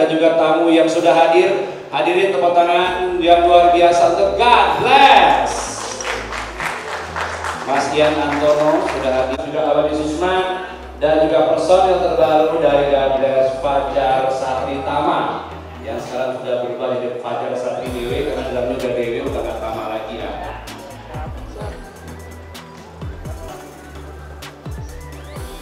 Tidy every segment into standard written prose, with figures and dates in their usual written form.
dan juga tamu yang sudah hadir. Hadirin tepuk tangan yang luar biasa untuk God Bless. Mas Ian Antono sudah hadir, juga Abadi Susma, dan juga personil terbaru dari God Bless, Fajar Satri Tama, yang sekarang sudah berubah jadi Fajar Satri Dewi, karena dalam juga Dewi udah gak Tama lagi ya.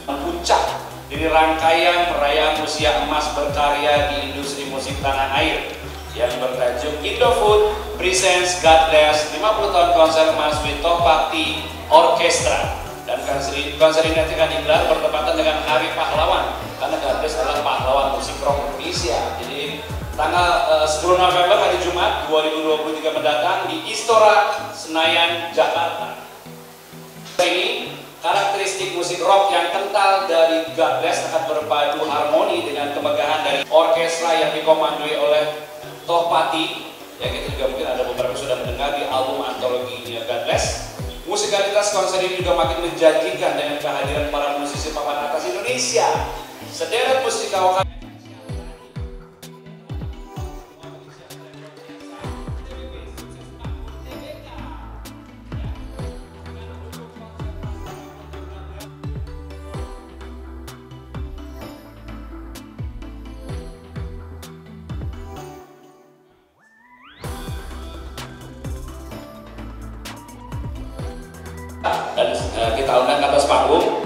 Puncak dari rangkaian perayaan usia emas berkarya di industri musik tanah air yang bertajuk Indofood Presents God Bless 50 tahun konser emas with Tohpati Orkestra. Dan konser ini akan digelar bertepatan dengan Hari Pahlawan, karena God Bless adalah pahlawan musik rock Indonesia. Jadi tanggal 10 November hari Jumat 2023 mendatang di Istora Senayan, Jakarta. Ini karakteristik musik rock yang kental dari God Bless akan berpadu harmoni dengan kemegahan dari orkestra yang dikomandoi oleh Tohpati. Ya, kita juga mungkin ada beberapa sudah mendengar di album antologinya God Bless. Musikalitas konser ini juga makin menjanjikan dengan kehadiran para musisi papan atas Indonesia. Sederet musikawak dan kita undang ke atas panggung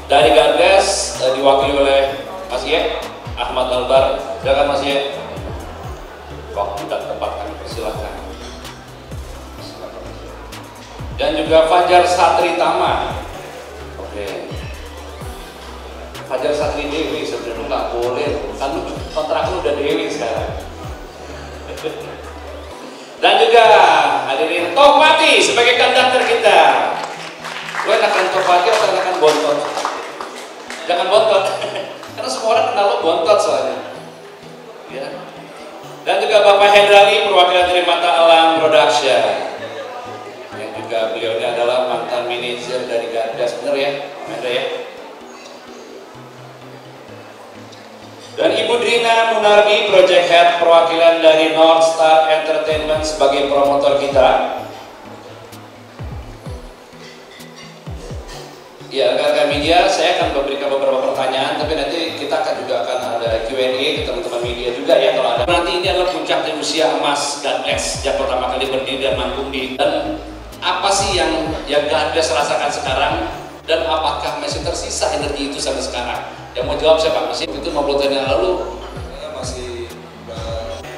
dari God Bless, diwakili oleh Mas Ye Ahmad Albar. Silakan Mas Ye. Waktu dan tempat kami persilahkan. Dan juga Fajar Satri Tama. Oke. Fajar Satri Dewi sebenarnya nggak boleh, kan kontrak lu udah Dewi sekarang. Dan juga hadirin Tohpati sebagai konduktor kita. Gue enakan Tohpati atau enakan Bontot? Jangan Bontot, karena semua orang kenal lo Bontot soalnya. Ya. Dan juga Bapak Hendrali, perwakilan dari Mata Alam Production, yang juga beliau ini adalah mantan manajer dari God Bless, bener ya, Hendra ya. Dan Ibu Drina Munardi, Project Head perwakilan dari North Star Entertainment sebagai promotor kita. Ya, rekan-rekan media, saya akan memberikan beberapa pertanyaan, tapi nanti kita juga akan ada Q&A ke teman-teman media juga ya kalau ada. Nanti ini adalah puncak dari usia emas God Bless yang pertama kali berdiri dan manggung di. Dan apa sih yang God Bless rasakan sekarang, dan apakah masih tersisa energi itu sampai sekarang? Yang mau jawab siapa? Masih itu 50 tahun yang lalu?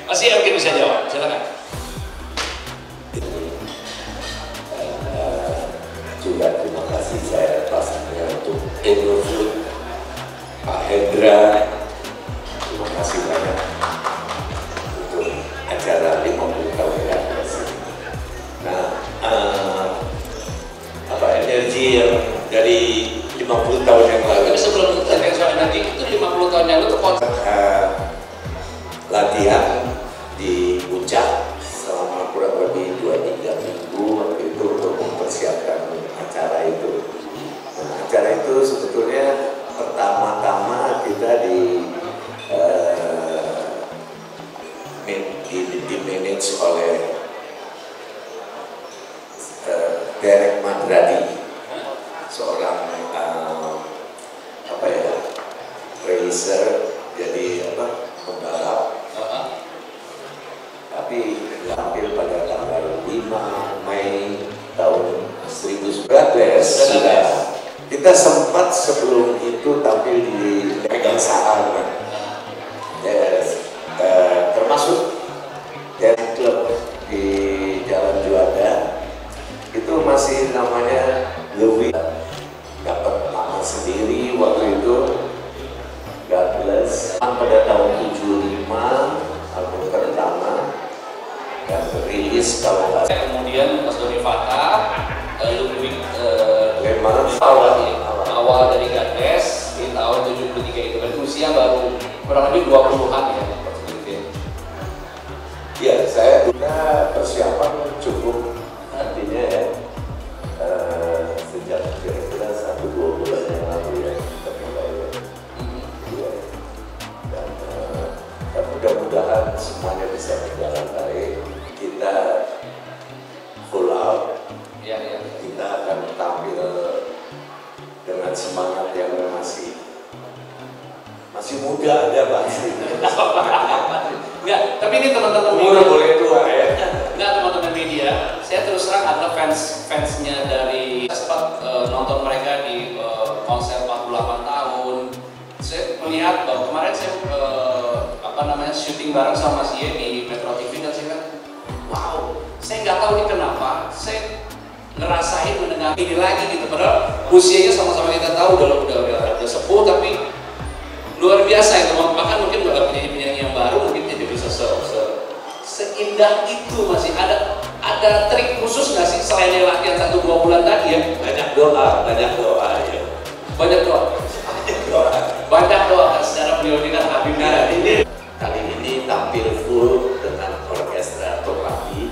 Masih mungkin bisa jawab, silakan. Juga terima kasih saya pastinya untuk Indofood, Pak Hendra, terima kasih banyak untuk acara 50 tahun yang lalu. Nah, energi yang dari 50 tahun yang lalu. Tapi sebelum kita soal energi itu 50 tahun yang lalu tuh latihan di Puncak selama kurang lebih 2-3 minggu waktu itu untuk mempersiapkan acara itu. Nah, acara itu sebetulnya pertama-tama kita di manage oleh Derek Madradi, seorang racer, jadi pembalap. Tapi tampil pada tanggal 5 Mei tahun 1919 sudah. Kita sempat sebelum itu tampil di Pegangsaan, termasuk dari klub di Jalan Juanda itu masih namanya Louis. Dapat nama sendiri waktu itu God Bless. Pada tahun 75 album pertama dan rilis kalau nggak salah. Kemudian Mas Doni Fata, Ludwig awal dari God Bless di tahun 73 itu kan usia baru kurang lebih 20-an ya. Ya, saya punya persiapan cukup, artinya ya sejak kira-kira 1-2 bulan yang lalu ya kita mulai ya. Dan semuanya bisa berjalan baik. Kita full out, kita akan tampil dengan semangat yang masih muda aja pasti. Enggak, tapi ini teman-teman media boleh tua ya. Enggak, teman-teman media, saya terus terang adalah fansnya dari sempat nonton mereka di konser 48 tahun. Saya melihat bahwa kemarin saya syuting bareng sama Mas Ye di Metro TV dan saya bilang, wow, saya nggak tahu ini kenapa, saya ngerasain mendengar ini lagi gitu. Padahal usianya sama-sama kita tahu udah sepuh, tapi luar biasa ya teman. Bahkan mungkin udah penyanyi yang baru mungkin tidak bisa seindah itu. Masih ada trik khusus nggak sih selain latihan 1-2 bulan tadi ya? Banyak doa ya. Banyak doa secara beliau ini kan Habibnya. Ini kali ini tampil full dengan orkestra Topati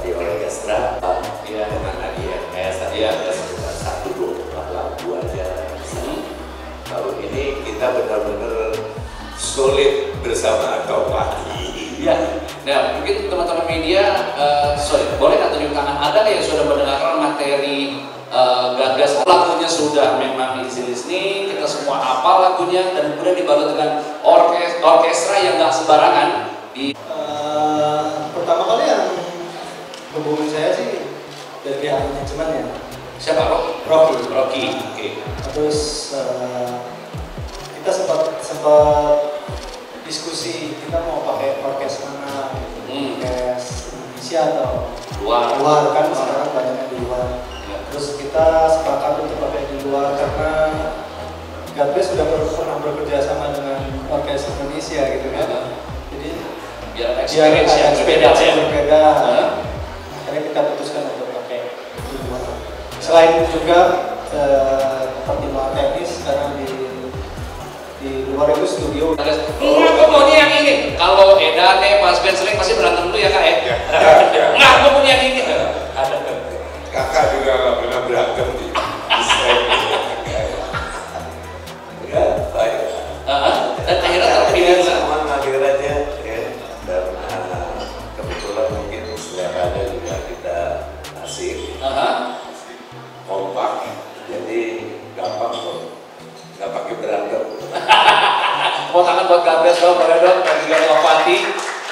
orkestra dengan ADMS ada sekitar 1-2 lagu aja. Tahun ini kita benar-benar solid bersama Topati. Ya. Nah, mungkin teman-teman media, boleh nggak tunjuk tangan, ada yang sudah mendengarkan materi Gagas? Lagunya sudah memang easy listening, kita semua hafal lagunya, dan kemudian dibalut dengan orkestra yang nggak sembarangan. Pertama kali yang hubungin saya sih dari pihak manajemen ya. Siapa? Rocky. Oke. Terus kita sempat diskusi kita mau pakai orkes mana, orkes Indonesia atau luar kan sekarang banyaknya di luar. Terus kita sepakat untuk pakai di luar karena Gagas sudah pernah bekerja sama dengan orkes Indonesia gitu kan. Jadi biar experience yang berbeda. Akhirnya kita putuskan untuk pakai di luar. Selain itu juga pertimbangan teknis karena di luar itu studio. Aku maunya yang ini. Kalau Eda Mas Ben sering pasti berantem dulu ya kak ya. Nggak, aku punya yang ini. Ada. Kakak juga nggak pernah berantem di baik. Dan akhirnya terpilih sama ngadirannya ya. Dan kebetulan mungkin seleranya juga kita asik, kompak, jadi gampang kok, nggak pakai berantem. Mau tangan buat Gagas dong, boleh dong, dan juga Topati.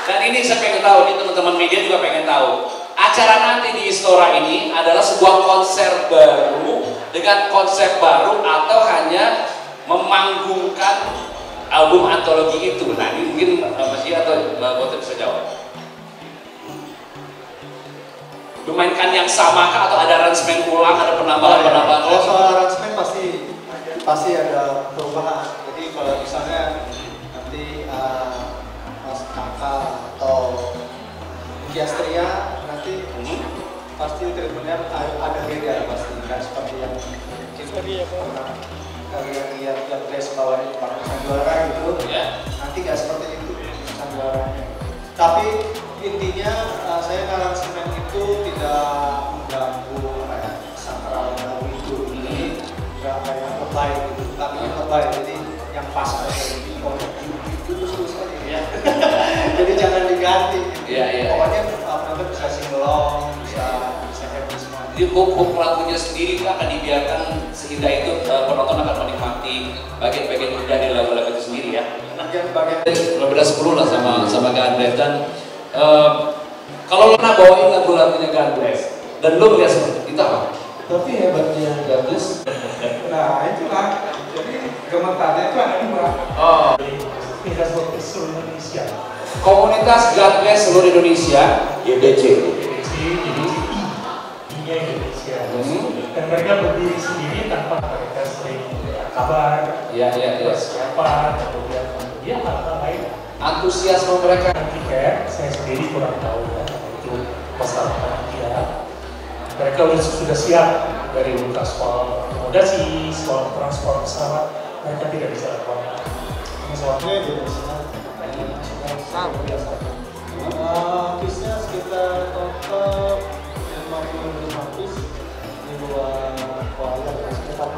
Dan ini saya pengen tahu, ini teman-teman media juga pengen tahu. Acara nanti di Istora ini adalah sebuah konser baru dengan konsep baru atau hanya memanggungkan album antologi itu. Nah ini mungkin Mas Ia atau Mbak Bote bisa jawab. Memainkan yang sama kah atau ada aransemen ulang, ada penambahan-penambahan? Kalau soal aransemen pasti ada perubahan. Jadi kalau misalnya nanti Mas Kakak atau Kiastria nanti pasti treatmentnya ada beda pasti, kan seperti yang kalian lihat Gagas bawain pakai sandiwara gitu, nanti nggak seperti itu sandiwaranya. Tapi intinya saya aransemen itu tidak mengganggu kayak sakral lagu itu, ini nggak kayak lebay gitu, tapi lebay jadi yang pas aja itu terus aja. Jadi jangan diganti. Pokoknya penonton bisa singelong, bisa happy semua. Jadi hook lagunya sendiri akan dibiarkan sehingga itu penonton akan menikmati bagian-bagian indah dari lagu-lagu itu sendiri ya. Lebih dari 10 lah sama Gagas. Dan kalau lo pernah bawain lagu-lagunya Gagas dan lo melihat seperti itu apa? Tapi hebatnya Gagas. Nah itulah. Jadi gemetarnya itu ada dua. Komunitas Gagas seluruh Indonesia. Komunitas Gagas seluruh Indonesia, GBC. Indonesia. Dan mereka berdiri sendiri tanpa mereka sering kabar. Persiapan, kemudian hal-hal lain. Antusiasme mereka. Tiket, saya sendiri kurang tahu ya, itu masalah dia. Mereka sudah siap dari transport akomodasi, sekolah transport pesawat, mereka tidak bisa lakukan. Pesawatnya Indonesia. Bisnya sekitar total 55 bis di luar Kuala sekitar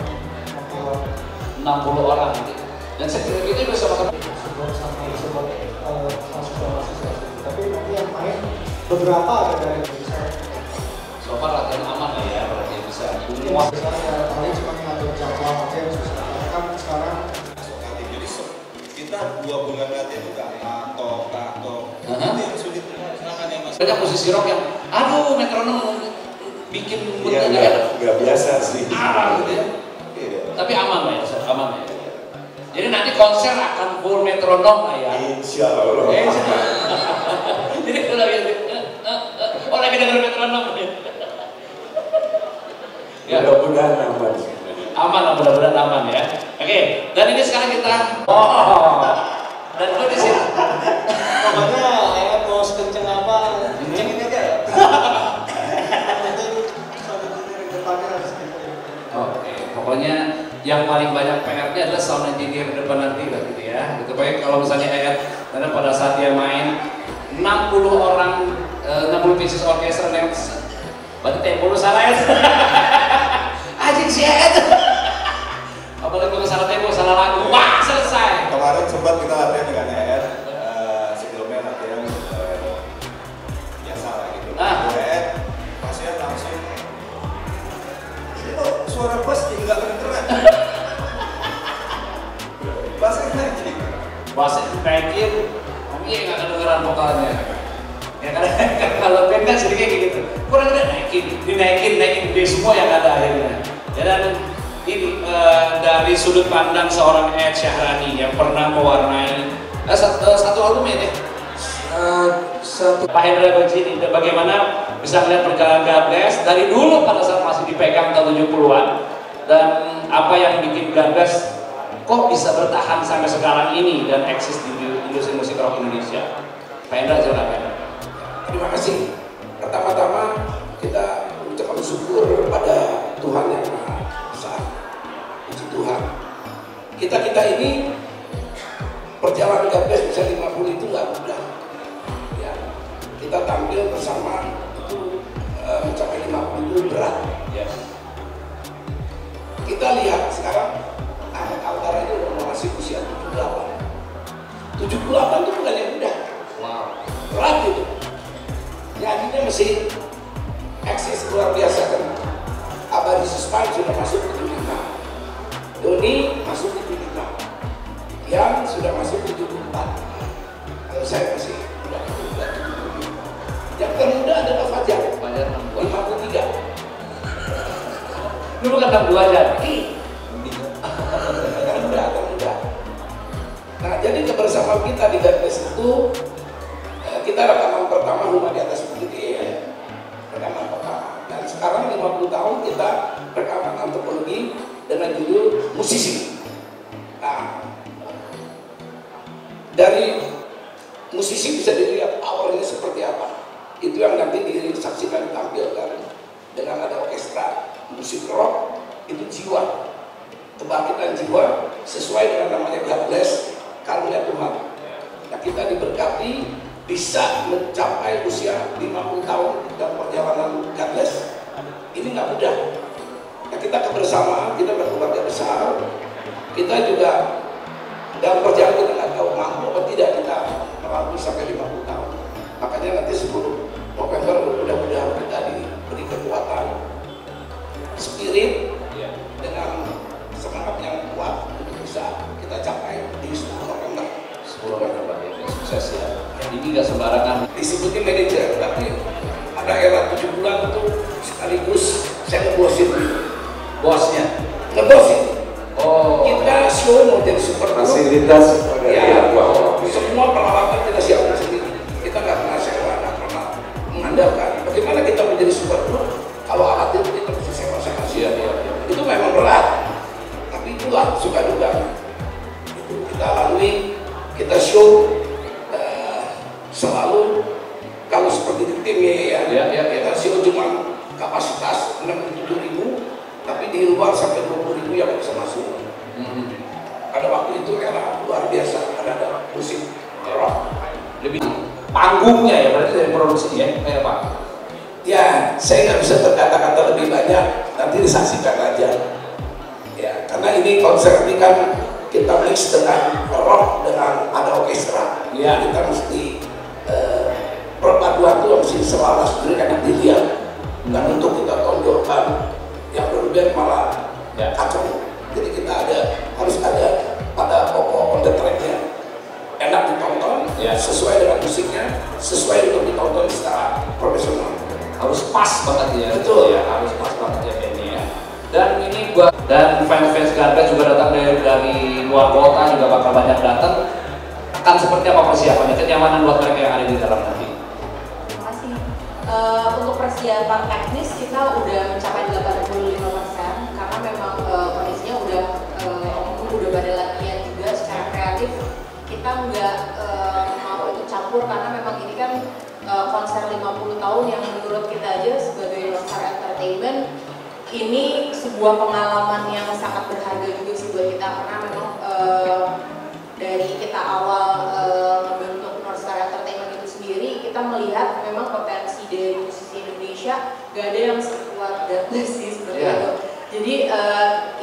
60 orang gitu. Dan saya kira kita juga sama-sama sampai mahasiswa-mahasiswa. Tapi nanti yang main beberapa ada dari Indonesia. So far latihan aman lah ya, berarti bisa. Semua misalnya paling cuma ngatur jadwal aja yang susah. Karena kan sekarang jadi kita 2 bulan latihan udah tato. Itu yang sulit. Silakan ya Mas. Banyak posisi rock yang, aduh metronom bikin Iya, nggak biasa sih. Gitu ya. Iya. Tapi aman lah ya, aman ya. Jadi nanti konser akan full metronom lah ya. Insya Allah. Jadi kalau oh lagi dengar metronom ya. Mudah-mudahan aman. Aman lah, mudah-mudahan aman ya. Oke, dan ini sekarang kita dan gue di sini. pokoknya kayak mau sekenceng apa, kencengin aja. Nanti sampai di depannya harus gitu. Oke, pokoknya yang paling banyak PR-nya adalah sound engineer di depan nanti lah gitu ya. Gitu baik kalau misalnya karena pada saat dia main 60 orang 60 pieces orkestra yang berarti tempo lu salah ya. Anjing sih apalagi kalau salah tempo, salah lagu, wah selesai. Kemarin sempat kita latihan dengan sebelumnya latihan biasa lah gitu. Pasien langsung ini kok suara bass jadi nggak kedengeran. Bassnya naikin. Bassnya naikin, iya nggak kedengeran vokalnya. Ya kan kalau band kan sedikit kayak gitu, kurang ada dinaikin di semua yang ada akhirnya. Ya, dan ini dari sudut pandang seorang Ed Syahrani yang pernah mewarnai satu album ini, Pak Hendra Bajini, bagaimana bisa melihat perjalanan God Bless dari dulu pada saat masih dipegang tahun 70-an dan apa yang bikin God Bless kok bisa bertahan sampai sekarang ini dan eksis di industri musik rock Indonesia. Pak Hendra, silakan. Terima kasih. Pertama-tama kita ucapkan syukur pada Tuhan yang Maha Besar. Puji Tuhan. Kita ini perjalanan God Bless bisa 50 itu nggak mudah. Ya, kita tampil bersama itu mencapai 50 itu berat. Ya. Kita lihat sekarang anak Altara itu masih usia 78. 78 itu bukan yang mudah. Wow. Berat itu. Nyanyinya masih eksis luar biasa kan. Abadi Susman sudah masuk ke 75. Doni masuk ke 75. Yang sudah masuk ke 74. Kalau saya masih muda. Yang termuda adalah Fajar. Fajar 53. Lu bukan 62 aja. Termuda. Nah, jadi kebersamaan kita di God Bless itu kita rekaman pertama Rumah di Atas Bukit ya. Rekaman pertama. Dan sekarang 50 tahun kita rekaman antropologi dengan judul Musisi. Nah, dari musisi bisa dilihat awalnya seperti apa. Itu yang nanti disaksikan ditampilkan dengan ada orkestra musik rock, itu jiwa, kebangkitan jiwa sesuai dengan namanya God Bless, karunia Tuhan. Nah, kita diberkati bisa mencapai usia 50 tahun dalam perjalanan God Bless. Ini nggak mudah. Nah, kita kebersamaan, kita berkeluarga besar, kita juga dalam perjalanan kita nggak tahu mampu atau tidak kita melalui sampai 50 tahun. Makanya nanti 10 November mudah-mudahan kita diberi kekuatan, spirit, dengan semangat yang kuat untuk bisa kita capai di 10 November. 10 November ya, sukses ya. Ini nggak sembarangan. Disebutnya manajer, tapi ada era 7 bulan itu sekaligus saya ngebosin Bosnya. ngebosin. Oh. Kita show mau jadi super group. Fasilitas Ya, semua peralatan kita siapkan sendiri. Kita nggak pernah sewa, nggak pernah mengandalkan. Bagaimana kita menjadi super group kalau alat itu kita bisa sewa sana sini. Itu memang berat, tapi itulah suka duga. Itu kita lalui, kita show selalu kalau seperti di tim ya, kita show cuma kapasitas 67.000, tapi di luar sampai 20.000 yang bisa masuk. Pada waktu itu era luar biasa, ada musik rock. Lebih panggungnya ya, berarti dari produksi ya, kayak apa? Ya, saya nggak bisa berkata-kata lebih banyak, nanti disaksikan aja. Ya, karena ini konser ini kan kita mix dengan rock dengan ada orkestra. kita mesti perpaduan itu mesti selaras dari enak dilihat, bukan untuk kita tonjolkan yang berlebihan malah kacau. Jadi kita harus ada pada pokok on the track-nya, enak ditonton, sesuai dengan musiknya, sesuai untuk ditonton secara profesional. Harus pas banget ya. Betul ya, harus pas banget ya ini ya. Dan ini dan fans-fans Garda juga datang dari luar kota juga bakal banyak datang. Akan seperti apa persiapannya, kenyamanan buat mereka yang ada di dalam nanti? Terima kasih. Untuk persiapan teknis kita udah mencapai 85% karena memang kondisinya udah pada latihan juga secara kreatif. Kita nggak mau ikut campur karena memang ini kan konser 50 tahun yang menurut kita aja sebagai Northstar Entertainment ini sebuah pengalaman yang sangat berharga juga sih buat kita karena memang dari kita awal membentuk Northstar Entertainment itu sendiri kita melihat memang potensi dari musisi Indonesia gak ada yang sekuat God Bless sih seperti itu. Jadi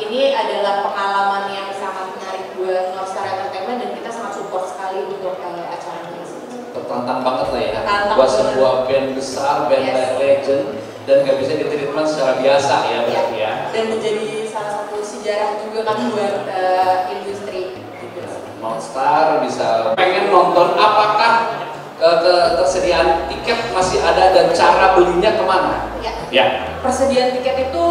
ini adalah pengalaman yang sangat menarik buat Northstar Entertainment dan kita sangat support sekali untuk acara ini. Tertantang banget lah ya, buat sebuah band besar, band legend dan gak bisa ditreatment secara biasa ya berarti ya. Dan menjadi salah satu sejarah juga kan buat industri. Northstar bisa pengen nonton, apakah ketersediaan tiket masih ada dan cara belinya kemana? Ya. Persediaan tiket itu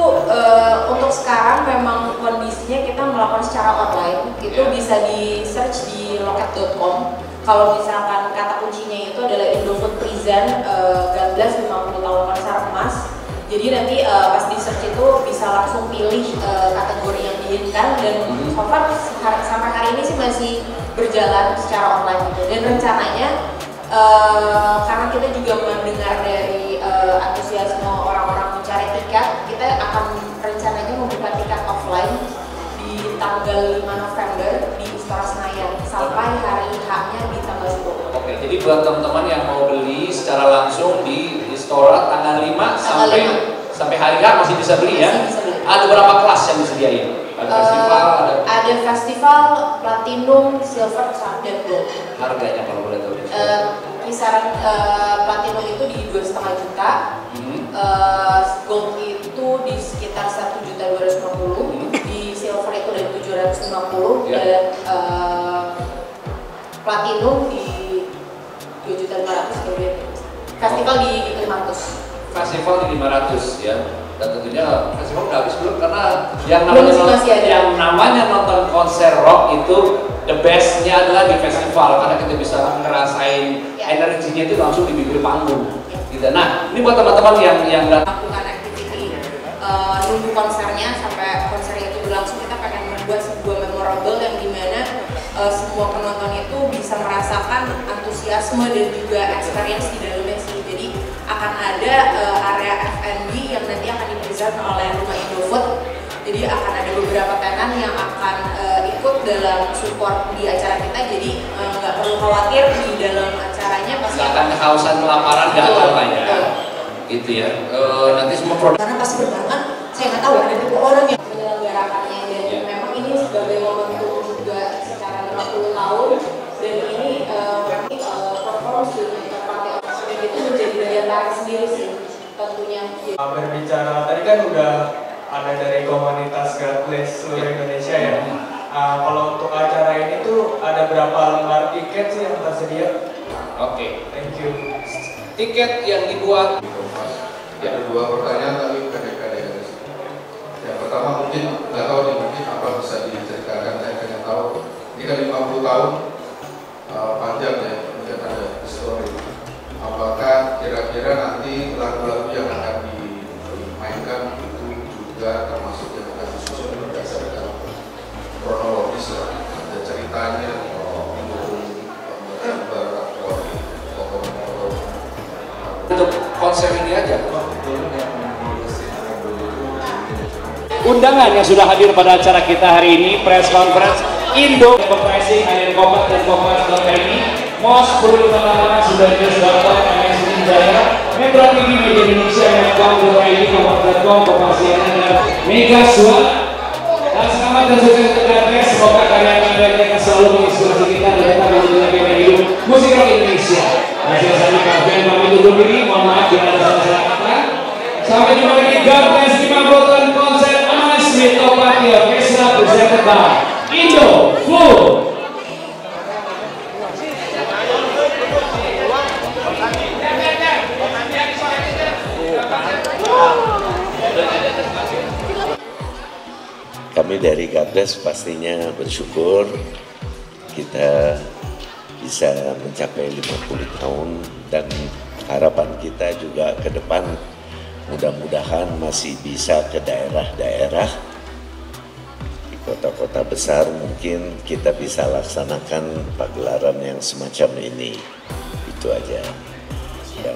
untuk sekarang memang kondisinya kita melakukan secara online. Itu bisa di search di loket.com. Kalau misalkan kata kuncinya itu adalah Indofood Present God Bless 50 tahun konser emas. Jadi nanti pas di search itu bisa langsung pilih kategori yang diinginkan dan so far sampai hari ini sih masih berjalan secara online gitu. Dan rencananya karena kita juga mendengar dari antusiasme orang-orang mencari tiket, kita akan rencananya membuka tiket offline di tanggal 5 November di Istora Senayan sampai hari H-nya di tanggal 10. Oke, jadi buat teman-teman yang mau beli secara langsung di Istora tanggal 5 sampai hari H masih bisa beli ya? Bisa beli. Ada berapa kelas yang disediain? Ada festival, ada festival, platinum, silver, dan gold. Harganya kalau boleh tahu? Kisaran platinum itu di 2,5 juta, gold itu di sekitar 1.250.000, di silver itu dari 750, dan platinum di 2.500.000, kemudian festival di 500. Festival di 500 ya. Dan tentunya festival udah habis belum karena yang namanya nonton konser rock itu the bestnya adalah di festival karena kita bisa ngerasain energinya itu langsung di bibir panggung gitu. Nah ini buat teman-teman yang melakukan activity nunggu konsernya sampai konser itu berlangsung, kita pengen membuat sebuah memorable yang dimana semua penonton itu bisa merasakan antusiasme dan juga experience di dalamnya sih. Jadi akan ada area F&B yang nanti akan dipresent oleh Rumah Indofood. Jadi akan ada beberapa tenan yang akan ikut dalam support di acara kita. Jadi nggak perlu khawatir di dalam acaranya pasti akan kehausan kelaparan nggak apa ya. Gitu ya. Nanti semua produk. Karena pasti berbarengan. Saya nggak tahu ada berapa orang yang menyelenggarakannya dan memang ini sebagai momentum juga secara 50 tahun dan ini performance dengan partai dan itu menjadi daya tarik sendiri sih tentunya. Berbicara tadi kan udah ada dari komunitas God Bless seluruh Indonesia ya. Kalau untuk acara ini tuh ada berapa lembar tiket sih yang tersedia? Oke. Thank you. Tiket yang dibuat. Ada dua pertanyaan tapi pendek-pendek. Yang pertama mungkin nggak tahu nih, mungkin apa bisa diceritakan, saya pengen tahu. Ini kan 50 tahun panjang ya, mungkin ada histori. Apakah kira-kira nanti lagu-lagu yang akan dimainkan itu juga termasuk yang akan disusun berdasarkan kronologis lah, ada ceritanya, untuk konser ini aja. Undangan yang sudah hadir pada acara kita hari ini, press conference Indo Advertising, Air Kompas dan Kompas.id, MOS 1058 Sudarjo.com, MSI Jaya, Metro TV Media Indonesia, Metcom.id, Kompas.com, Kompas CNN, dan Mega Suara. Dan selamat dan sukses untuk KTS, semoga karya-karyanya selalu menginspirasi kita dan tetap menjadi hidup Musik Rock Indonesia. Masih bersama Kapten pamit undur diri, mohon maaf jika ada salah-salah kata. Sampai jumpa lagi. God bless 50 tahun konser Amas Mitopati Orkestra presented by Indo Food. Kami dari God Bless pastinya bersyukur kita bisa mencapai 50 tahun dan harapan kita juga ke depan mudah-mudahan masih bisa ke daerah-daerah di kota-kota besar, mungkin kita bisa laksanakan pagelaran yang semacam ini. Itu aja. Dan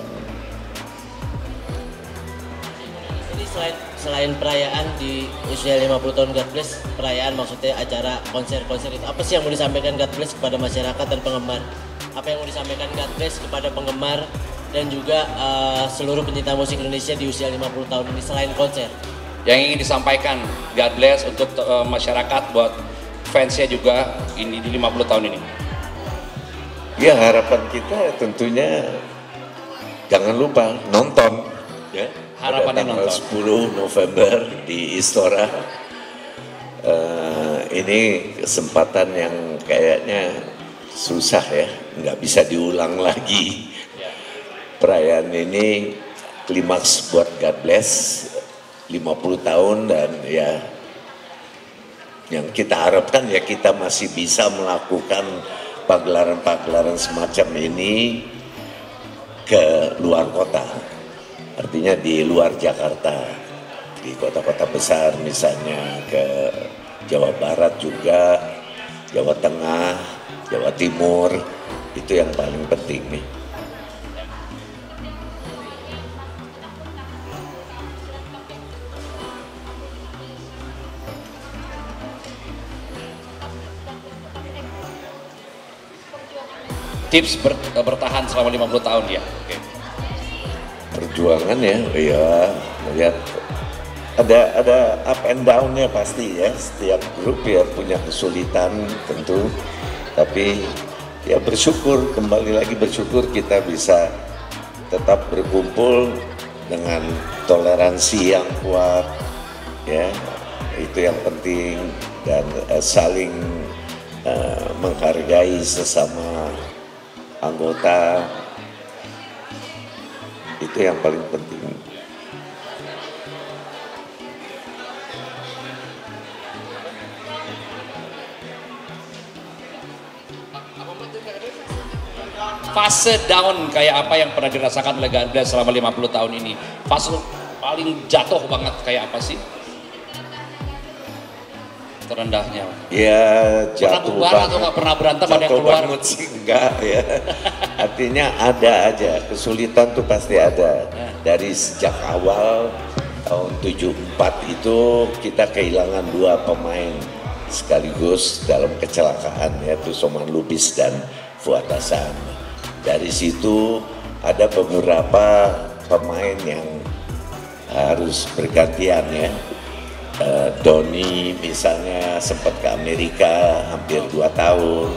selain perayaan di usia 50 tahun God Bless, perayaan maksudnya acara konser-konser itu, apa sih yang mau disampaikan God Bless kepada masyarakat dan penggemar? Apa yang mau disampaikan God Bless kepada penggemar dan juga seluruh pencinta musik Indonesia di usia 50 tahun ini selain konser? Yang ingin disampaikan God Bless untuk masyarakat, buat fansnya juga ini di 50 tahun ini. ya harapan kita tentunya jangan lupa nonton ya. Harapannya tanggal nonton 10 November di Istora. Ini kesempatan yang kayaknya susah ya, nggak bisa diulang lagi. Perayaan ini klimaks buat God Bless 50 tahun dan ya yang kita harapkan ya kita masih bisa melakukan pagelaran-pagelaran semacam ini ke luar kota. Artinya di luar Jakarta, di kota-kota besar misalnya ke Jawa Barat juga, Jawa Tengah, Jawa Timur, itu yang paling penting nih. Tips bertahan selama 50 tahun ya. Oke. Perjuangan ya, melihat ada up and down-nya pasti ya, setiap grup ya punya kesulitan tentu, tapi ya bersyukur, kembali lagi bersyukur kita bisa tetap berkumpul dengan toleransi yang kuat ya, itu yang penting, dan saling menghargai sesama anggota, itu yang paling penting. Fase down kayak apa yang pernah dirasakan oleh God Bless selama 50 tahun ini? Fase paling jatuh banget kayak apa sih? Terendahnya? Ya jatuh banget. Pernah atau nggak pernah berantem ada yang keluar? Banget sih enggak ya. Artinya ada aja, kesulitan tuh pasti ada. Dari sejak awal tahun 74 itu kita kehilangan 2 pemain sekaligus dalam kecelakaan, yaitu Soman Lubis dan Fuad Hasan. Dari situ ada beberapa pemain yang harus bergantian ya. Doni misalnya sempat ke Amerika hampir 2 tahun.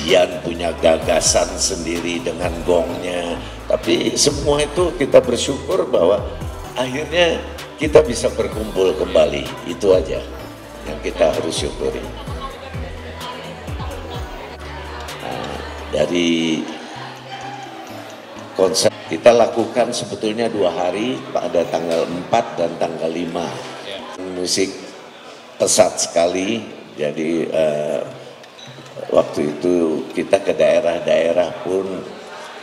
Ian punya gagasan sendiri dengan gongnya. Tapi semua itu kita bersyukur bahwa akhirnya kita bisa berkumpul kembali. Itu aja yang kita harus syukuri. Nah, dari konser kita lakukan sebetulnya 2 hari pada tanggal 4 dan tanggal 5. Musik pesat sekali, jadi waktu itu kita ke daerah-daerah pun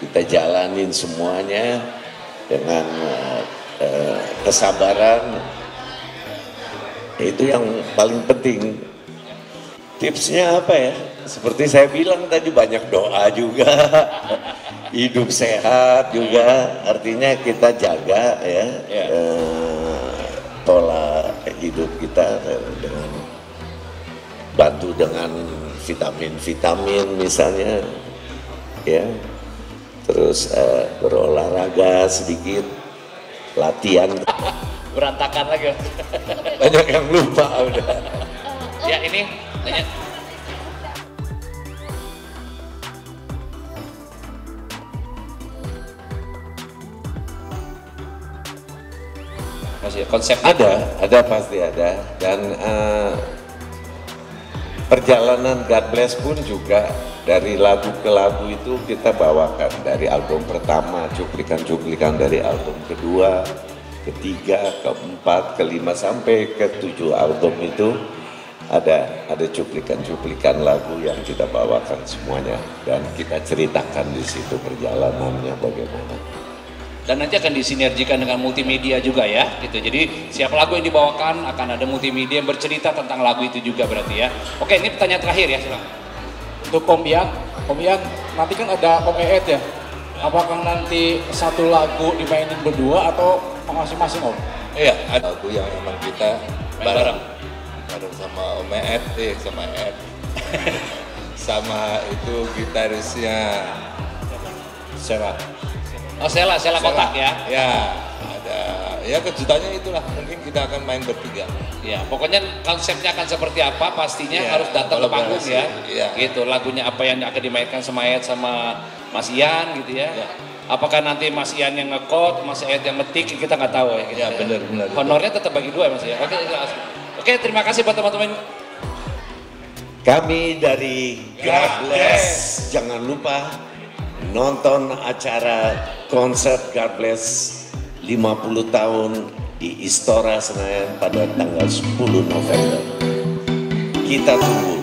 kita jalanin semuanya dengan kesabaran. Itu yang paling penting. Tipsnya apa ya? Seperti saya bilang tadi, banyak doa juga, hidup sehat juga, artinya kita jaga ya. Pola hidup kita dengan bantu dengan vitamin-vitamin misalnya ya, terus berolahraga sedikit, latihan. Berantakan lagi. Banyak yang lupa udah. Ya ini nanya. Mas ya? Konsepnya ada pasti ada, dan perjalanan God Bless pun juga dari lagu ke lagu itu kita bawakan dari album pertama, cuplikan-cuplikan dari album kedua, ketiga, keempat, kelima sampai ke-7 album itu ada cuplikan-cuplikan lagu yang kita bawakan semuanya dan kita ceritakan di situ perjalanannya bagaimana. Dan nanti akan disinergikan dengan multimedia juga ya, gitu. Jadi siapa lagu yang dibawakan akan ada multimedia yang bercerita tentang lagu itu juga berarti ya. Oke, ini pertanyaan terakhir ya, silakan. Untuk Om Ian, nanti kan ada Om Eet ya. Apakah nanti satu lagu dimainin berdua atau masing-masing Om? Iya, ada lagu yang memang kita bareng sama Om Eet, sama Eet. Sama itu gitarisnya Sela. Oh, Sela Kotak ya? Ya, ada. Ya kejutannya itulah, mungkin kita akan main bertiga. Ya, pokoknya konsepnya akan seperti apa pastinya harus datang ke panggung ya. Gitu, lagunya apa yang akan dimainkan sama Eet sama Mas Ian gitu ya. Apakah nanti Mas Ian yang nge-code, Mas Eet yang ngetik, kita nggak tahu ya. Gitu. Ya, benar. Honornya tetap bagi dua Mas ya. Oke, terima kasih buat teman-teman. Kami dari God Bless, jangan lupa nonton acara konser God Bless 50 tahun di Istora Senayan pada tanggal 10 November. Kita tunggu.